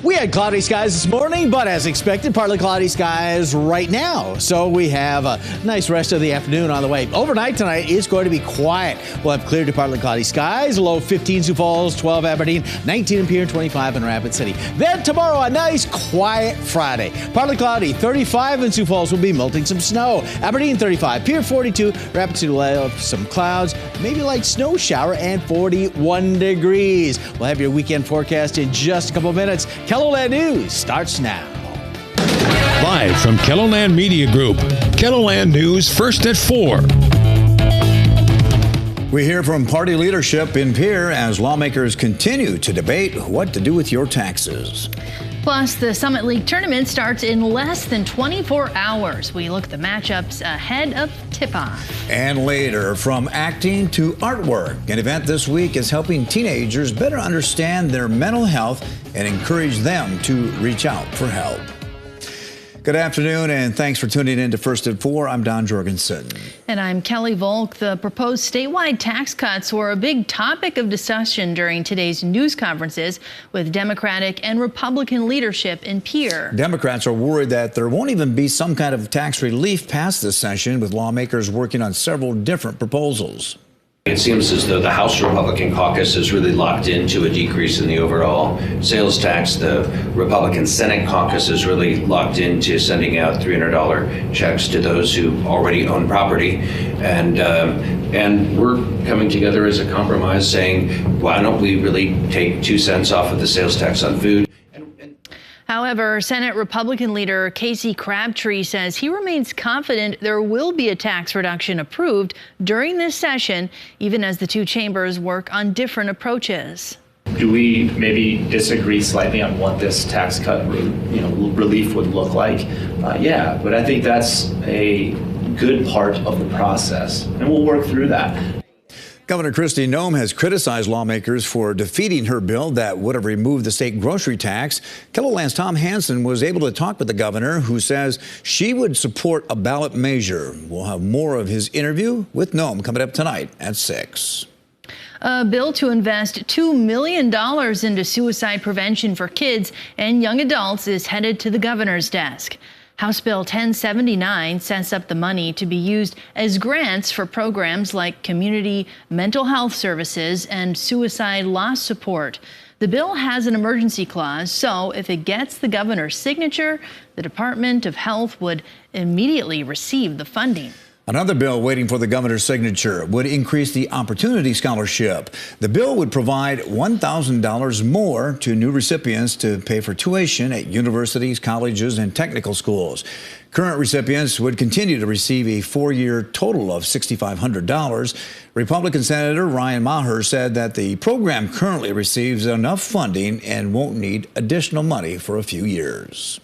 We had cloudy skies this morning, but as expected, partly cloudy skies right now. So we have a nice rest of the afternoon on the way. Overnight tonight is going to be quiet. We'll have clear to partly cloudy skies, low 15 Sioux Falls, 12 Aberdeen, 19 in Pierre, 25 in Rapid City. Then tomorrow, a nice quiet Friday. Partly cloudy, 35 in Sioux Falls, will be melting some snow. Aberdeen 35, Pierre 42, Rapid City will have some clouds, maybe light snow shower, and 41 degrees. We'll have your weekend forecast in just a couple of minutes. KELOLAND News starts now. Live from KELOLAND Media Group, KELOLAND News first at 4. We hear from party leadership in Pierre as lawmakers continue to debate what to do with your taxes. Plus, the Summit League tournament starts in less than 24 hours. We look at the matchups ahead of tip-off. And later, from acting to artwork, an event this week is helping teenagers better understand their mental health and encourage them to reach out for help. Good afternoon, and thanks for tuning in to First at 4. I'm Don Jorgensen. And I'm Kelly Volk. The proposed statewide tax cuts were a big topic of discussion during today's news conferences with Democratic and Republican leadership in Pierre. Democrats are worried that there won't even be some kind of tax relief passed this session, with lawmakers working on several different proposals. It seems as though the House Republican caucus is really locked into a decrease in the overall sales tax. The Republican Senate caucus is really locked into sending out $300 checks to those who already own property. And we're coming together as a compromise saying, why don't we really take 2 cents off of the sales tax on food? However, Senate Republican leader Casey Crabtree says he remains confident there will be a tax reduction approved during this session, even as the two chambers work on different approaches. Do we maybe disagree slightly on what this tax cut, relief would look like? Yeah, but I think that's a good part of the process, and we'll work through that. Governor Kristi Noem has criticized lawmakers for defeating her bill that would have removed the state grocery tax. KELOLAND's Tom Hansen was able to talk with the governor, who says she would support a ballot measure. We'll have more of his interview with Noem coming up tonight at 6. A bill to invest $2 million into suicide prevention for kids and young adults is headed to the governor's desk. House Bill 1079 sets up the money to be used as grants for programs like community mental health services and suicide loss support. The bill has an emergency clause, so if it gets the governor's signature, the Department of Health would immediately receive the funding. Another bill waiting for the governor's signature would increase the Opportunity Scholarship. The bill would provide $1,000 more to new recipients to pay for tuition at universities, colleges, and technical schools. Current recipients would continue to receive a 4-year total of $6,500. Republican Senator Ryan Maher said that the program currently receives enough funding and won't need additional money for a few years.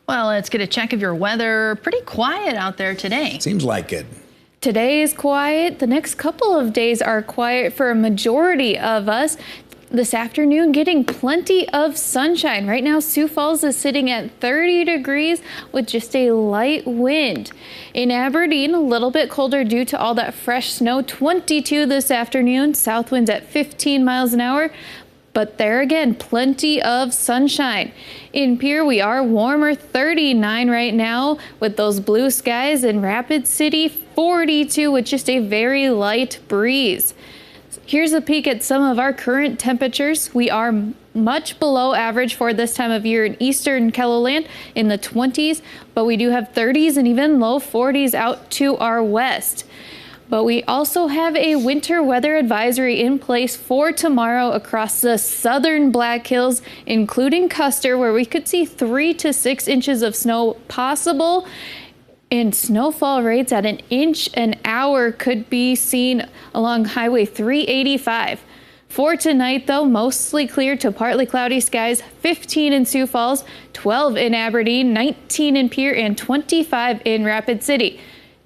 Well, let's get a check of your weather. Pretty quiet out there today. Seems like it. Today is quiet. The next couple of days are quiet for a majority of us. This afternoon, getting plenty of sunshine. Right now, Sioux Falls is sitting at 30 degrees with just a light wind. In Aberdeen, a little bit colder due to all that fresh snow. 22 this afternoon. South winds at 15 miles an hour. But there again, plenty of sunshine. In Pierre, we are warmer, 39 right now with those blue skies. In Rapid City, 42 with just a very light breeze. Here's a peek at some of our current temperatures. We are much below average for this time of year in eastern KELOLAND in the 20s, but we do have 30s and even low 40s out to our west. But we also have a winter weather advisory in place for tomorrow across the southern Black Hills, including Custer, where we could see 3 to 6 inches of snow possible. And snowfall rates at 1 inch an hour could be seen along Highway 385. For tonight, though, mostly clear to partly cloudy skies, 15 in Sioux Falls, 12 in Aberdeen, 19 in Pierre, and 25 in Rapid City.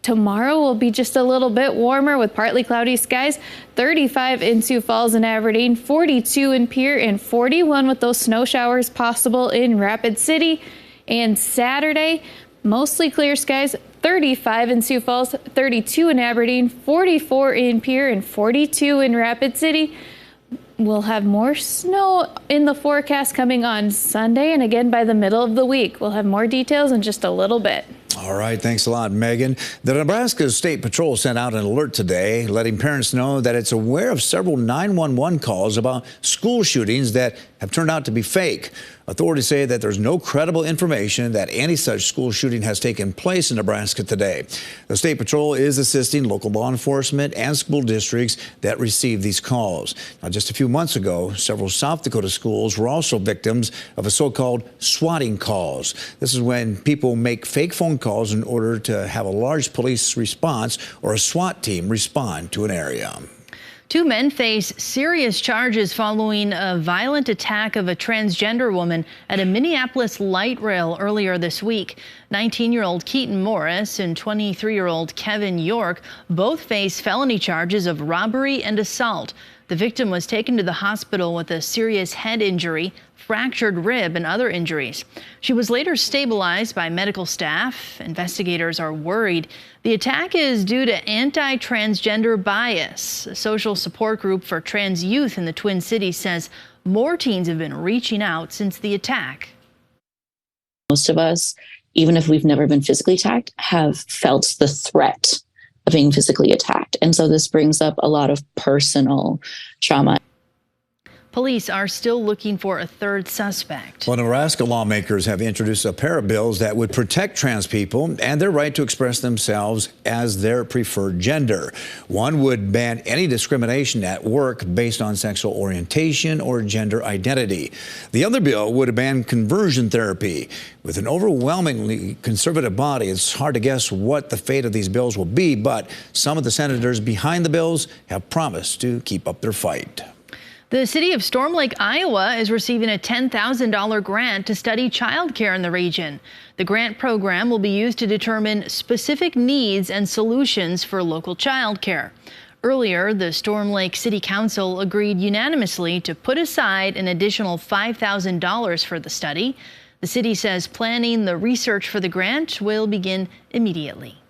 Tomorrow will be just a little bit warmer with partly cloudy skies, 35 in Sioux Falls and Aberdeen, 42 in Pierre, and 41 with those snow showers possible in Rapid City. And Saturday, mostly clear skies, 35 in Sioux Falls, 32 in Aberdeen, 44 in Pierre, and 42 in Rapid City. We'll have more snow in the forecast coming on Sunday, and again by the middle of the week. We'll have more details in just a little bit. All right, thanks a lot, Megan. The Nebraska State Patrol sent out an alert today, letting parents know that it's aware of several 911 calls about school shootings that have turned out to be fake. Authorities say that there's no credible information that any such school shooting has taken place in Nebraska today. The State Patrol is assisting local law enforcement and school districts that receive these calls. Now, just a few months ago, several South Dakota schools were also victims of a so-called swatting calls. This is when people make fake phone calls in order to have a large police response or a SWAT team respond to an area. 2 men face serious charges following a violent attack of a transgender woman at a Minneapolis light rail earlier this week. 19-year-old Keaton Morris and 23-year-old Kevin York both face felony charges of robbery and assault. The victim was taken to the hospital with a serious head injury, fractured rib, and other injuries. She was later stabilized by medical staff. Investigators are worried the attack is due to anti-transgender bias. A social support group for trans youth in the Twin Cities says more teens have been reaching out since the attack. Most of us, even if we've never been physically attacked, have felt the threat of being physically attacked. And so this brings up a lot of personal trauma. Police are still looking for a third suspect. Well, Nebraska lawmakers have introduced a pair of bills that would protect trans people and their right to express themselves as their preferred gender. One would ban any discrimination at work based on sexual orientation or gender identity. The other bill would ban conversion therapy. With an overwhelmingly conservative body, it's hard to guess what the fate of these bills will be, but some of the senators behind the bills have promised to keep up their fight. The city of Storm Lake, Iowa is receiving a $10,000 grant to study childcare in the region. The grant program will be used to determine specific needs and solutions for local childcare. Earlier, the Storm Lake City Council agreed unanimously to put aside an additional $5,000 for the study. The city says planning the research for the grant will begin immediately.